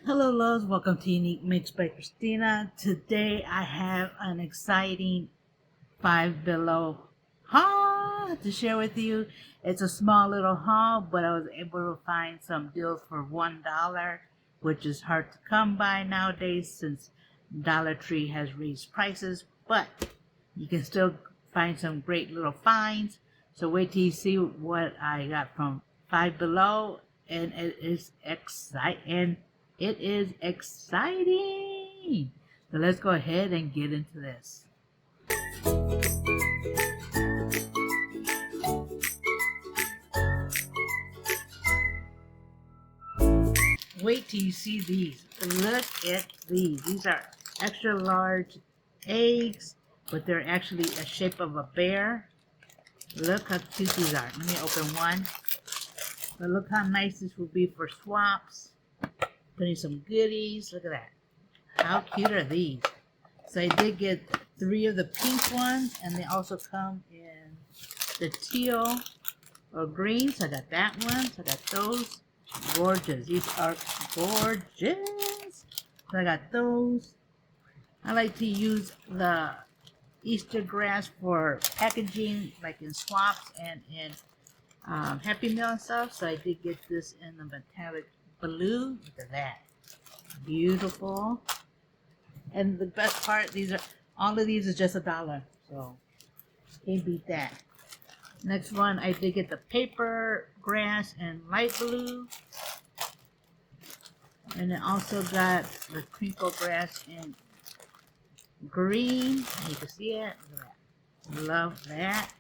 Hello loves, welcome to UniekMakes by Cristina. Today I have an exciting Five Below haul to share with you. It's a small little haul, but I was able to find some deals for $1, which is hard to come by nowadays since Dollar Tree has raised prices, but you can still find some great little finds. So wait till you see what I got from Five Below, and it is exciting. So let's go ahead and get into this. Wait till you see these. Look at these. These are extra large eggs, but they're actually a shape of a bear. Look how cute these are. Let me open one. But look how nice this will be for swaps. Putting some goodies. Look at that. How cute are these? So I did get 3 of the pink ones, and they also come in the teal or green. So I got that one. So I got those. Gorgeous. These are gorgeous. So I got those. I like to use the Easter grass for packaging, like in swaps and in Happy Meal and stuff. So I did get this in the metallic blue. Look at that. Beautiful. And the best part, all of these is just $1. So can't beat that. Next one, I did get the paper grass and light blue. And then also got the crinkle grass in green. You can see it. Look at that. Love that.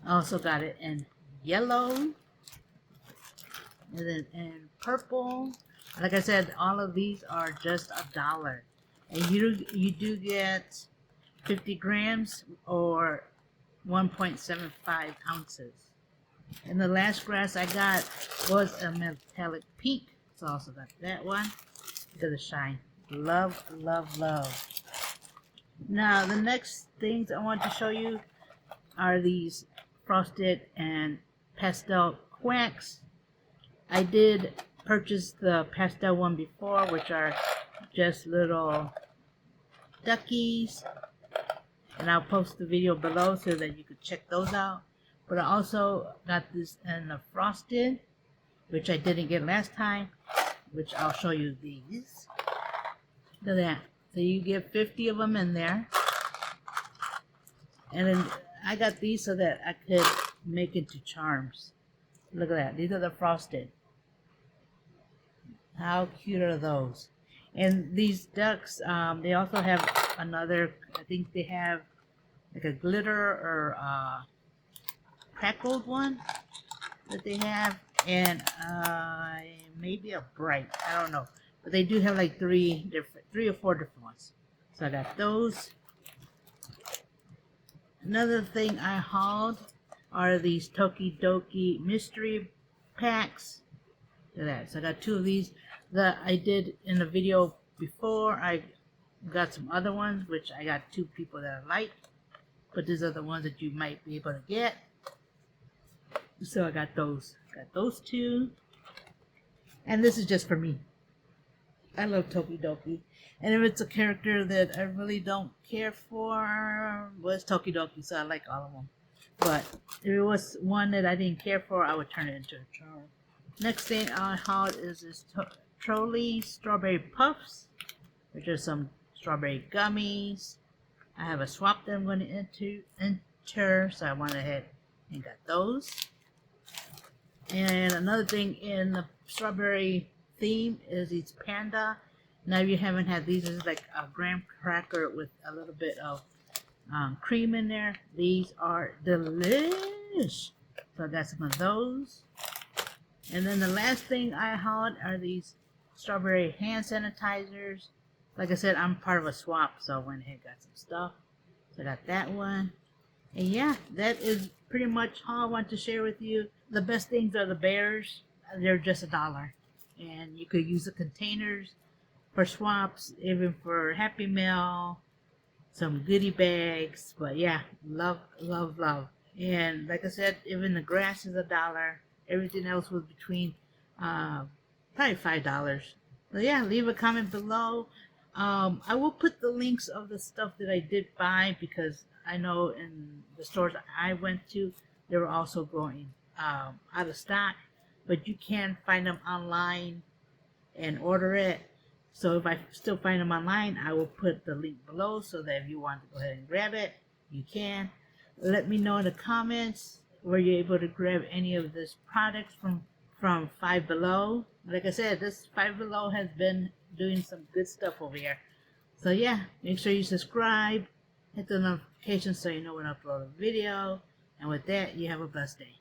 I also got it in yellow. And then in purple. Like I said, all of these are just $1. And you do get 50 grams or 1.75 ounces. And the last grass I got was a metallic pink. So I also got that one. Look at the shine. Love, love, love. Now the next things I want to show you are these frosted and pastel quacks. I did purchase the pastel one before, which are just little duckies. And I'll post the video below so that you could check those out. But I also got this in the frosted, which I didn't get last time, which I'll show you these. Look at that. So you get 50 of them in there. And then I got these so that I could make into charms. Look at that. These are the frosted. How cute are those? And these ducks, they also have another, I think they have like a glitter or crackled one that they have, and maybe a bright, I don't know, but they do have like 3 or 4 different ones. So I got those. Another thing I hauled are these Tokidoki mystery packs. Look at that. So I got 2 of these that I did in the video before. I got some other ones, which I got 2 people that I like, but these are the ones that you might be able to get. So I got those. Got those 2. And this is just for me. I love Tokidoki. And if it's a character that I really don't care for, well, it's Tokidoki, so I like all of them. But if it was one that I didn't care for, I would turn it into a charm. Next thing I hauled is this Trolley Strawberry Puffs, which are some strawberry gummies. I have a swap that I'm going to enter, so I went ahead and got those. And another thing in the strawberry theme is these panda. Now if you haven't had these, it's like a graham cracker with a little bit of cream in there. These are delish. So I got some of those. And then the last thing I hauled are these strawberry hand sanitizers. Like I said, I'm part of a swap, so I went ahead and got some stuff. So I got that one. And yeah, that is pretty much all I want to share with you. The best things are the bears. They're just $1. And you could use the containers for swaps, even for Happy Meal, some goodie bags. But yeah, love, love, love. And like I said, even the grass is $1. Everything else was between probably $5. So yeah, leave a comment below. I will put the links of the stuff that I did buy, because I know in the stores I went to, they were also going out of stock, but you can find them online and order it. So if I still find them online, I will put the link below, so that if you want to go ahead and grab it, you can. Let me know in the comments, were you able to grab any of this products from Five Below. Like I said, this Five Below has been doing some good stuff over here. So yeah, make sure you subscribe, hit the notification so you know when I upload a video. And with that, you have a blessed day.